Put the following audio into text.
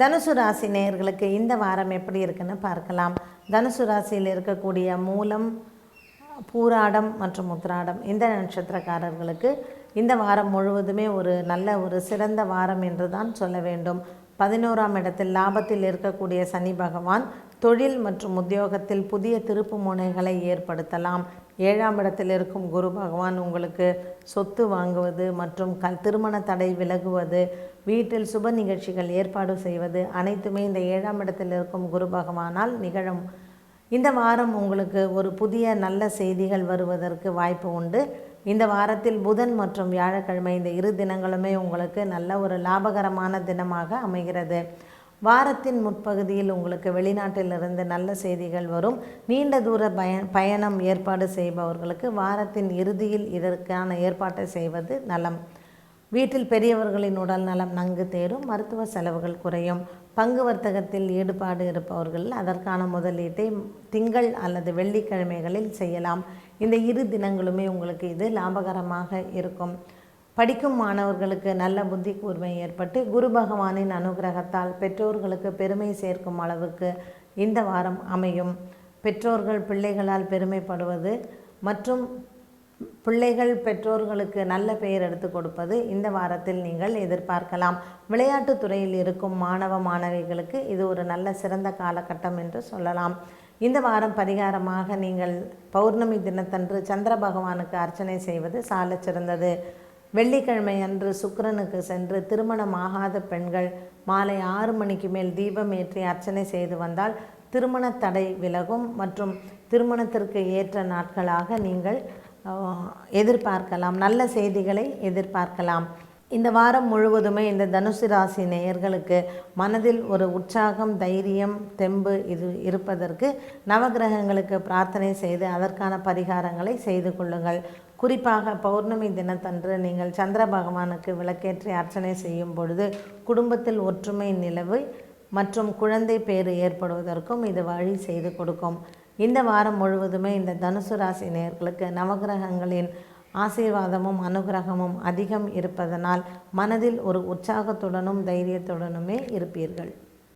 தனுசு ராசி நேயர்களுக்கு இந்த வாரம் எப்படி இருக்குன்னு பார்க்கலாம். தனுசு ராசியில் இருக்கக்கூடிய மூலம், பூராடம் மற்றும் உத்திராடம் இந்த நட்சத்திரக்காரர்களுக்கு இந்த வாரம் முழுவதுமே ஒரு சிறந்த வாரம் என்று தான் சொல்ல வேண்டும். 11ஆம் இடத்தில் லாபத்தில் இருக்கக்கூடிய சனி பகவான் தொழில் மற்றும் உத்தியோகத்தில் புதிய திருப்பு முனைகளை ஏற்படுத்தலாம். 7ஆம் இடத்தில் இருக்கும் குரு பகவான் உங்களுக்கு சொத்து வாங்குவது மற்றும் திருமண தடை விலகுவது, வீட்டில் சுப நிகழ்ச்சிகள் ஏற்பாடு செய்வது அனைத்துமே இந்த 7ஆம் இடத்தில் இருக்கும் குரு பகவானால் நிகழும். இந்த வாரம் உங்களுக்கு ஒரு புதிய நல்ல செய்திகள் வருவதற்கு வாய்ப்பு உண்டு. இந்த வாரத்தில் புதன் மற்றும் வியாழக்கிழமை இந்த 2 தினங்களுமே உங்களுக்கு நல்ல ஒரு லாபகரமான தினமாக அமைகிறது. வாரத்தின் முற்பகுதியில் உங்களுக்கு வெளிநாட்டிலிருந்து நல்ல செய்திகள் வரும். நீண்ட தூர பயணம் ஏற்பாடு செய்பவர்களுக்கு வாரத்தின் இறுதியில் இதற்கான ஏற்பாட்டை செய்வது நலம். வீட்டில் பெரியவர்களின் உடல் நலம் நன்கு தேரும். மருத்துவ செலவுகள் குறையும். பங்கு வர்த்தகத்தில் ஈடுபாடு இருப்பவர்கள் அதற்கான முதலீட்டை திங்கள் அல்லது வெள்ளிக்கிழமைகளில் செய்யலாம். இந்த 2 தினங்களுமே உங்களுக்கு இது லாபகரமாக இருக்கும். படிக்கும் மாணவர்களுக்கு நல்ல புத்தி கூர்மை ஏற்பட்டு குரு பகவானின் அனுகிரகத்தால் பெற்றோர்களுக்கு பெருமை சேர்க்கும் அளவுக்கு இந்த வாரம் அமையும். பெற்றோர்கள் பிள்ளைகளால் பெருமைப்படுவது மற்றும் பிள்ளைகள் பெற்றோர்களுக்கு நல்ல பெயர் எடுத்து கொடுப்பது இந்த வாரத்தில் நீங்கள் எதிர்பார்க்கலாம். விளையாட்டுத் துறையில் இருக்கும் மாணவ மாணவிகளுக்கு இது ஒரு நல்ல சிறந்த காலகட்டம் என்று சொல்லலாம். இந்த வாரம் பரிகாரமாக நீங்கள் பௌர்ணமி தினத்தன்று சந்திர பகவானுக்கு அர்ச்சனை செய்வது சாலச் சிறந்தது. வெள்ளிக்கிழமை அன்று சுக்கிரனுக்கு சென்று திருமணமாகாத பெண்கள் மாலை 6 மணிக்கு மேல் தீபம் ஏற்றி அர்ச்சனை செய்து வந்தால் திருமண தடை விலகும் மற்றும் திருமணத்திற்கு ஏற்ற நாட்களாக நீங்கள் எதிர்பார்க்கலாம். நல்ல செய்திகளை எதிர்பார்க்கலாம். இந்த வாரம் முழுவதுமே இந்த தனுசு ராசி நேயர்களுக்கு மனதில் ஒரு உற்சாகம், தைரியம், தெம்பு இது இருப்பதற்கு நவகிரகங்களுக்கு பிரார்த்தனை செய்து அதற்கான பரிகாரங்களை செய்து கொள்ளுங்கள். குறிப்பாக பௌர்ணமி தினத்தன்று நீங்கள் சந்திர பகவானுக்கு விளக்கேற்றி அர்ச்சனை செய்யும் பொழுது குடும்பத்தில் ஒற்றுமை நிலவு மற்றும் குழந்தை பேறு ஏற்படுவதற்கும் இது வழி செய்து கொடுக்கும். இந்த வாரம் முழுவதுமே இந்த தனுசு ராசி நேயர்களுக்கு நவகிரகங்களின் ஆசீர்வாதமும் அனுகிரகமும் அதிகம் இருப்பதனால் மனதில் ஒரு உற்சாகத்துடனும் தைரியத்துடனுமே இருப்பீர்கள்.